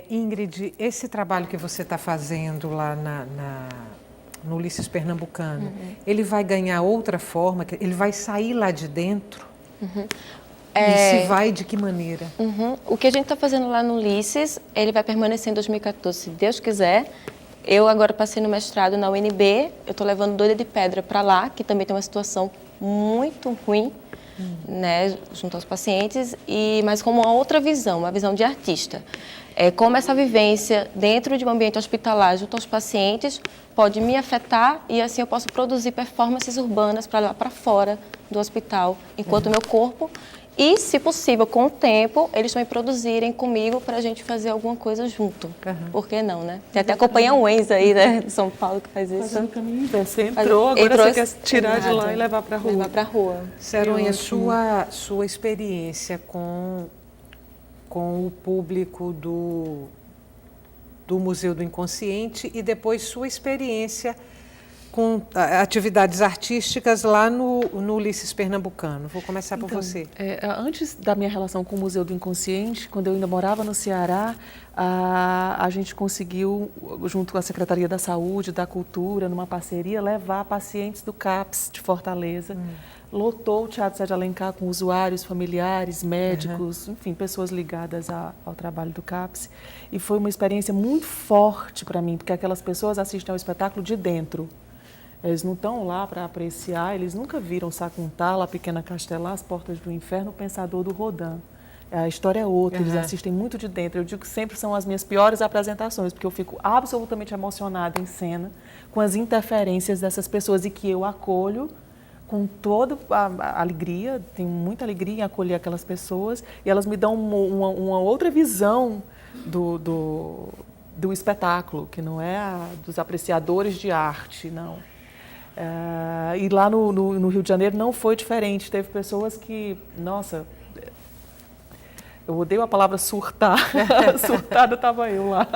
Ingrid, esse trabalho que você está fazendo lá no Ulisses Pernambucano, ele vai ganhar outra forma? Ele vai sair lá de dentro? E se vai, de que maneira? O que a gente está fazendo lá no Ulisses, ele vai permanecer em 2014, se Deus quiser. Eu agora passei no mestrado na UNB, eu estou levando Doida de Pedra para lá, que também tem uma situação muito ruim, né, junto aos pacientes, mas com uma outra visão, uma visão de artista. Como essa vivência dentro de um ambiente hospitalar junto aos pacientes pode me afetar e assim eu posso produzir performances urbanas para lá para fora do hospital, enquanto o meu corpo... E, se possível, com o tempo, eles também produzirem comigo para a gente fazer alguma coisa junto. Por que não, né? Tem até a Companhia Wens aí, né, de São Paulo, que faz isso. Fazendo caminho, você entrou, agora você quer tirar de lá e levar para a rua. Levar para a rua. Seronha, sua experiência com o público do Museu do Inconsciente e depois sua experiência com atividades artísticas lá no Ulisses Pernambucano. Vou começar por você. Antes da minha relação com o Museu do Inconsciente, quando eu ainda morava no Ceará, a gente conseguiu, junto com a Secretaria da Saúde, da Cultura, numa parceria, levar pacientes do CAPS de Fortaleza. Lotou o Teatro Sérgio Alencar com usuários, familiares, médicos, enfim, pessoas ligadas ao trabalho do CAPS. E foi uma experiência muito forte para mim, porque aquelas pessoas assistem ao espetáculo de dentro. Eles não estão lá para apreciar, eles nunca viram Sakuntala, A Pequena Castelã, As Portas do Inferno, O Pensador do Rodin. A história é outra, eles assistem muito de dentro. Eu digo que sempre são as minhas piores apresentações, porque eu fico absolutamente emocionada em cena com as interferências dessas pessoas e que eu acolho com toda a alegria, tenho muita alegria em acolher aquelas pessoas e elas me dão uma outra visão do espetáculo, que não é a dos apreciadores de arte, não. E lá no Rio de Janeiro não foi diferente. Teve pessoas que, nossa, eu odeio a palavra surtar, surtada estava eu lá,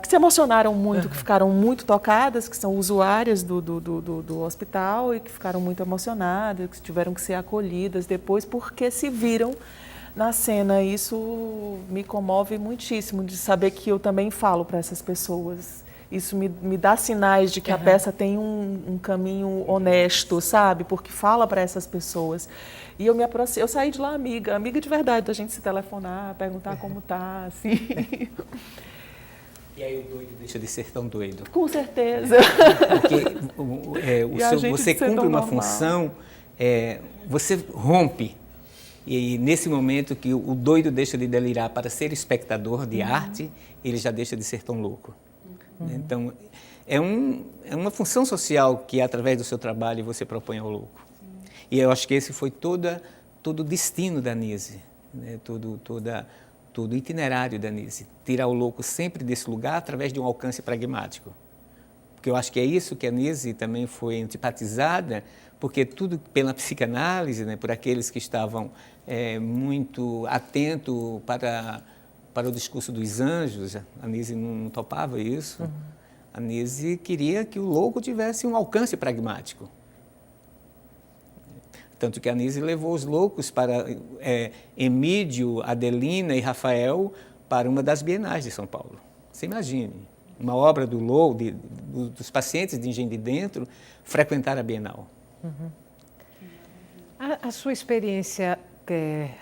que se emocionaram muito, que ficaram muito tocadas, que são usuárias do hospital e que ficaram muito emocionadas, que tiveram que ser acolhidas depois porque se viram na cena. Isso me comove muitíssimo, de saber que eu também falo para essas pessoas. Isso me dá sinais de que a peça tem um caminho honesto, sabe? Porque fala para essas pessoas. E eu saí de lá amiga de verdade, da gente se telefonar, perguntar como tá, assim. E aí o doido deixa de ser tão doido. Com certeza. Porque você cumpre uma função, você rompe. E nesse momento que o doido deixa de delirar para ser espectador de arte, ele já deixa de ser tão louco. Então, é uma função social que, através do seu trabalho, você propõe ao louco. E eu acho que esse foi todo o destino da Nise, né? todo o itinerário da Nise. Tirar o louco sempre desse lugar através de um alcance pragmático. Porque eu acho que é isso que a Nise também foi antipatizada, porque tudo pela psicanálise, né? Por aqueles que estavam muito atentos para para o discurso dos anjos. A Nise não topava isso. A Nise queria que o louco tivesse um alcance pragmático. Tanto que a Nise levou os loucos para Emídio, Adelina e Rafael para uma das bienais de São Paulo. Você imagine, uma obra do louco, dos pacientes de Engenho de Dentro, frequentar a Bienal. A sua experiência,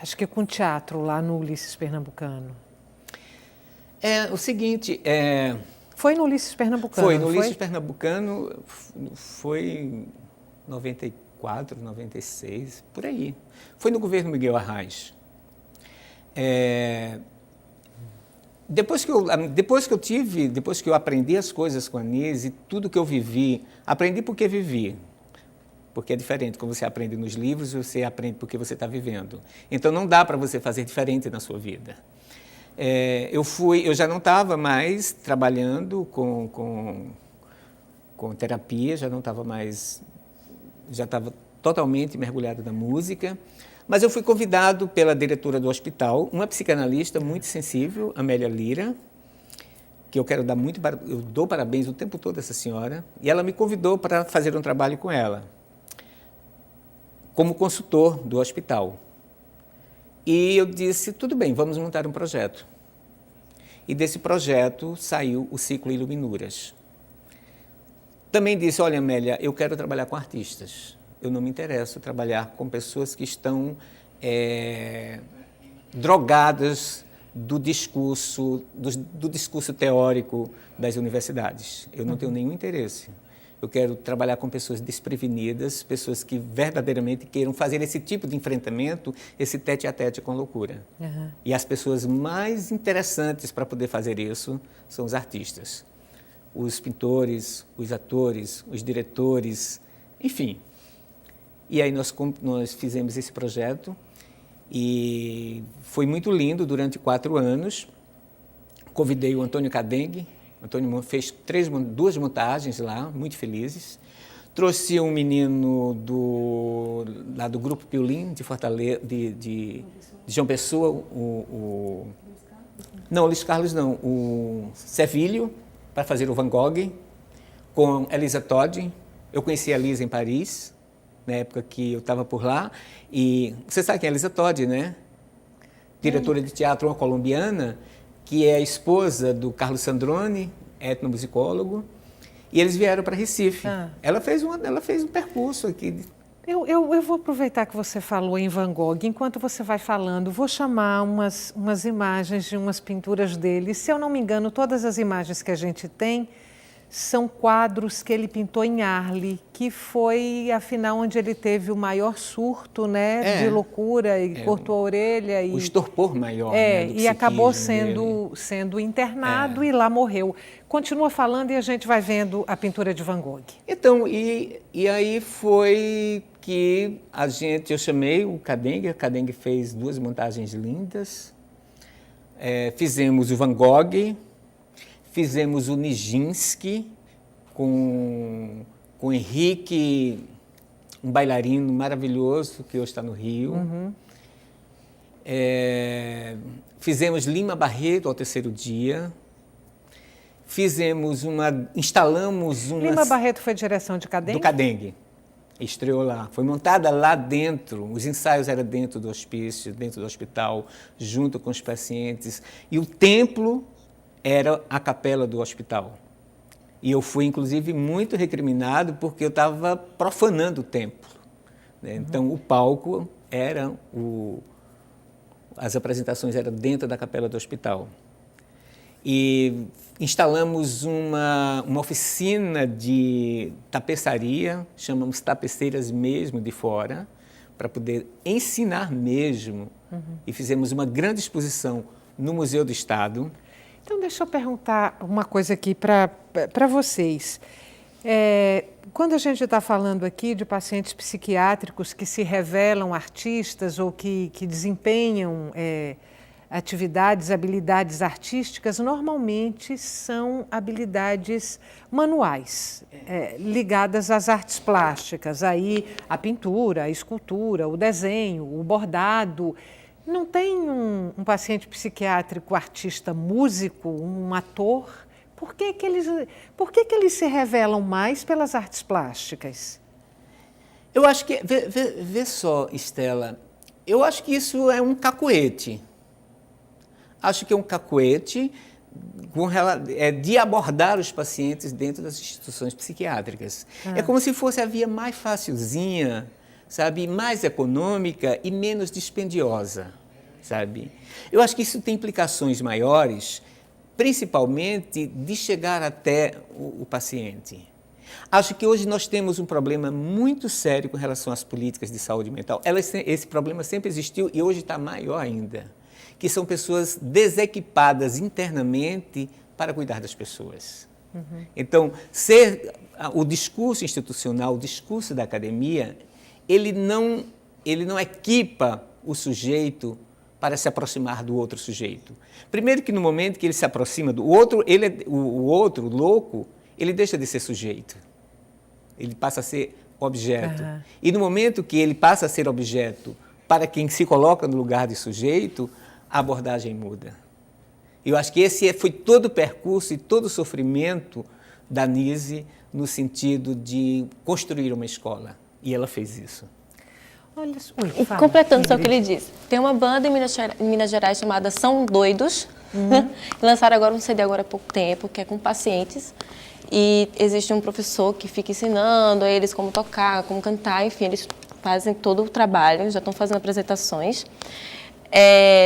acho que com teatro lá no Ulisses Pernambucano? É o seguinte... Foi no Ulisses Pernambucano? Foi no Ulisses Pernambucano, foi em 94, 96, por aí. Foi no governo Miguel Arraes. Depois que eu aprendi as coisas com a Nise, tudo que eu vivi, aprendi porque vivi. Porque é diferente, quando você aprende nos livros, você aprende porque você está vivendo. Então não dá para você fazer diferente na sua vida. Eu já não estava mais trabalhando com terapia, já estava totalmente mergulhado na música, mas eu fui convidado pela diretora do hospital, uma psicanalista muito sensível, Amélia Lira, que eu dou parabéns o tempo todo a essa senhora, e ela me convidou para fazer um trabalho com ela, como consultor do hospital. E eu disse, tudo bem, vamos montar um projeto. E desse projeto saiu o Ciclo Iluminuras. Também disse, olha, Amélia, eu quero trabalhar com artistas. Eu não me interesso em trabalhar com pessoas que estão drogadas do discurso teórico das universidades. Eu não tenho nenhum interesse. Eu quero trabalhar com pessoas desprevenidas, pessoas que verdadeiramente queiram fazer esse tipo de enfrentamento, esse tete-a-tete com loucura. E as pessoas mais interessantes para poder fazer isso são os artistas. Os pintores, os atores, os diretores, enfim. E aí nós fizemos esse projeto e foi muito lindo durante 4 anos. Convidei o Antônio Cadengue. Antônio fez 2 montagens lá, muito felizes. Trouxe um menino lá do Grupo Piolim, de Fortaleza, de João Pessoa, não, o Luiz Carlos não, o Sevilho, para fazer o Van Gogh, com Elisa Todd. Eu conheci a Elisa em Paris, na época que eu estava por lá. E você sabe quem é a Elisa Todd, né? Diretora de teatro, uma colombiana, que é a esposa do Carlos Sandrone, etnomusicólogo, e eles vieram para Recife. Ela fez um percurso aqui. Eu vou aproveitar que você falou em Van Gogh. Enquanto você vai falando, vou chamar umas imagens de umas pinturas dele. Se eu não me engano, todas as imagens que a gente tem são quadros que ele pintou em Arles, que foi, afinal, onde ele teve o maior surto, né, de loucura e cortou a orelha. O estorpor maior, né, do e acabou sendo internado e lá morreu. Continua falando e a gente vai vendo a pintura de Van Gogh. Então, e aí foi que eu chamei o Cadengue fez 2 montagens lindas, fizemos o Van Gogh, fizemos o Nijinsky com Henrique, um bailarino maravilhoso que hoje está no Rio. Fizemos Lima Barreto ao terceiro dia. Instalamos uma... Lima Barreto foi direção de Cadengue? Do Cadengue. Estreou lá. Foi montada lá dentro. Os ensaios eram dentro do hospício, dentro do hospital, junto com os pacientes. E o templo era a capela do hospital. E eu fui, inclusive, muito recriminado porque eu estava profanando o templo. Né? Então, o palco era as apresentações eram dentro da capela do hospital. E instalamos uma oficina de tapeçaria, chamamos Tapeceiras mesmo de Fora, para poder ensinar mesmo. E fizemos uma grande exposição no Museu do Estado. Então, deixa eu perguntar uma coisa aqui para vocês. Quando a gente está falando aqui de pacientes psiquiátricos que se revelam artistas ou que desempenham atividades, habilidades artísticas, normalmente são habilidades manuais, ligadas às artes plásticas, aí a pintura, a escultura, o desenho, o bordado. Não tem um paciente psiquiátrico, artista, músico, um ator? Por que que eles se revelam mais pelas artes plásticas? Eu acho que, vê só, Estela, eu acho que isso é um cacuete. Acho que é um cacuete de abordar os pacientes dentro das instituições psiquiátricas. É como se fosse a via mais facilzinha, sabe, mais econômica e menos dispendiosa, sabe? Eu acho que isso tem implicações maiores, principalmente de chegar até o paciente. Acho que hoje nós temos um problema muito sério com relação às políticas de saúde mental. Esse problema sempre existiu e hoje está maior ainda, que são pessoas desequipadas internamente para cuidar das pessoas. Então, o discurso institucional, o discurso da academia, ele não equipa o sujeito para se aproximar do outro sujeito. Primeiro que no momento que ele se aproxima do outro, o outro, louco, ele deixa de ser sujeito. Ele passa a ser objeto. E no momento que ele passa a ser objeto para quem se coloca no lugar de sujeito, a abordagem muda. Eu acho que esse foi todo o percurso e todo o sofrimento da Nise no sentido de construir uma escola. E ela fez isso. Olha, E completando só o que ele disse, tem uma banda em Minas Gerais chamada São Doidos, lançaram agora um CD agora há pouco tempo, que é com pacientes, e existe um professor que fica ensinando a eles como tocar, como cantar, enfim, eles fazem todo o trabalho, já estão fazendo apresentações.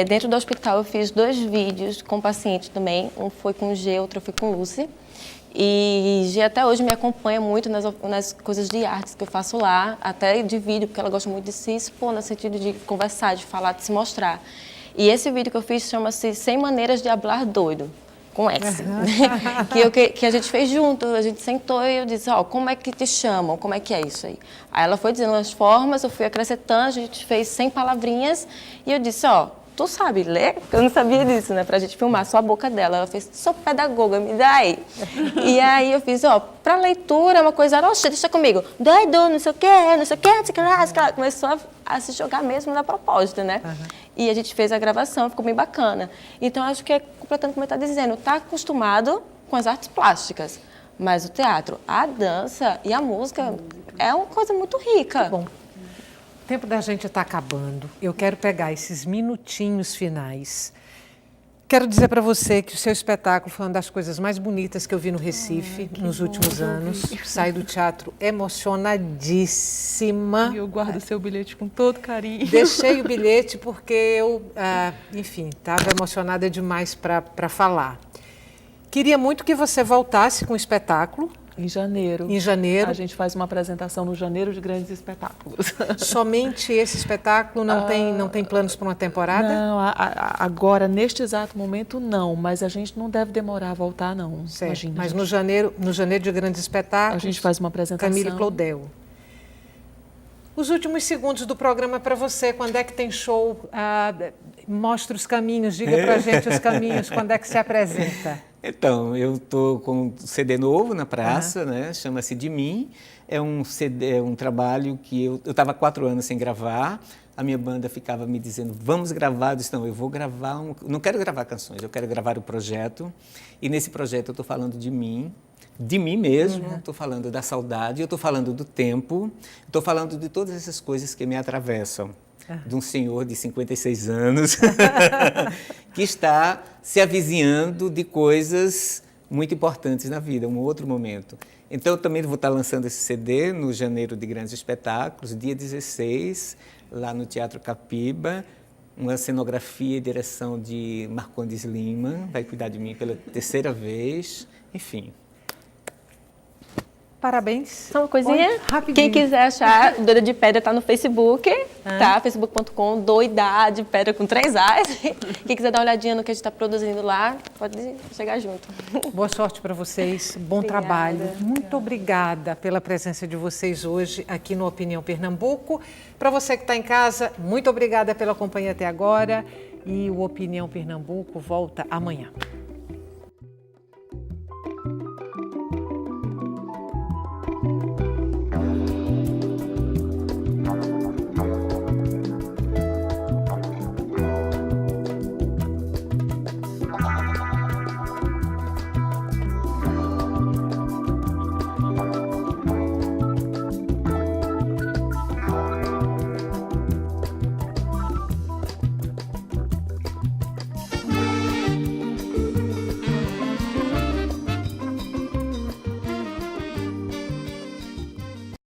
Dentro do hospital eu fiz 2 vídeos com pacientes também, um foi com G, outro foi com Lucy. E G até hoje me acompanha muito nas coisas de artes que eu faço lá, até de vídeo, porque ela gosta muito de se expor, no sentido de conversar, de falar, de se mostrar. E esse vídeo que eu fiz chama-se 100 Maneiras de Hablar Doido, com S, que a gente fez junto, a gente sentou e eu disse, como é que te chamam, como é que é isso aí? Aí ela foi dizendo as formas, eu fui acrescentando, a gente fez 100 palavrinhas e eu disse, tu sabe ler? Eu não sabia disso, né? Pra gente filmar só a boca dela. Ela fez, sou pedagoga, me dá aí. E aí eu fiz, pra leitura é uma coisa, deixa comigo. Doido, não sei o quê, não sei o quê, não sei o quê. Começou a se jogar mesmo na proposta, né? E a gente fez a gravação, ficou bem bacana. Então, acho que é completamente como ele está dizendo, tá acostumado com as artes plásticas, mas o teatro, a dança e a música é uma coisa muito rica. Bom. O tempo da gente está acabando. Eu quero pegar esses minutinhos finais. Quero dizer para você que o seu espetáculo foi uma das coisas mais bonitas que eu vi no Recife nos últimos anos. Saí do teatro emocionadíssima. E eu guardo o seu bilhete com todo carinho. Deixei o bilhete porque eu, enfim, estava emocionada demais para falar. Queria muito que você voltasse com o espetáculo. Em janeiro. Em janeiro. A gente faz uma apresentação no Janeiro de Grandes Espetáculos. Somente esse espetáculo? Não tem planos para uma temporada? Não, agora, neste exato momento, não. Mas a gente não deve demorar a voltar, não. Certo. Imagina, mas no janeiro de Grandes Espetáculos, a gente faz uma apresentação. Camille Claudel. Os últimos segundos do programa para você. Quando é que tem show? Mostre os caminhos, diga para a gente os caminhos. Quando é que se apresenta? Então, eu estou com um CD novo na praça, né? Chama-se De Mim. É um CD, é um trabalho que eu estava 4 anos sem gravar. A minha banda ficava me dizendo, vamos gravar. Eu disse, não, eu vou gravar, não quero gravar canções, eu quero gravar o projeto. E nesse projeto eu estou falando de mim mesmo, estou falando da saudade, eu estou falando do tempo, estou falando de todas essas coisas que me atravessam. De um senhor de 56 anos que está se avizinhando de coisas muito importantes na vida, um outro momento. Então, eu também vou estar lançando esse CD no Janeiro de Grandes Espetáculos, dia 16, lá no Teatro Capiba, uma cenografia e direção de Marcondes Lima, vai cuidar de mim pela 3ª vez, enfim. Parabéns. Só uma coisinha, rapidinho. Quem quiser achar, Doida de Pedra está no Facebook, tá? facebook.com, Doida de Pedra com 3 As. Quem quiser dar uma olhadinha no que a gente está produzindo lá, pode chegar junto. Boa sorte para vocês, bom trabalho. Muito obrigada pela presença de vocês hoje aqui no Opinião Pernambuco. Para você que está em casa, muito obrigada pela companhia até agora. E o Opinião Pernambuco volta amanhã.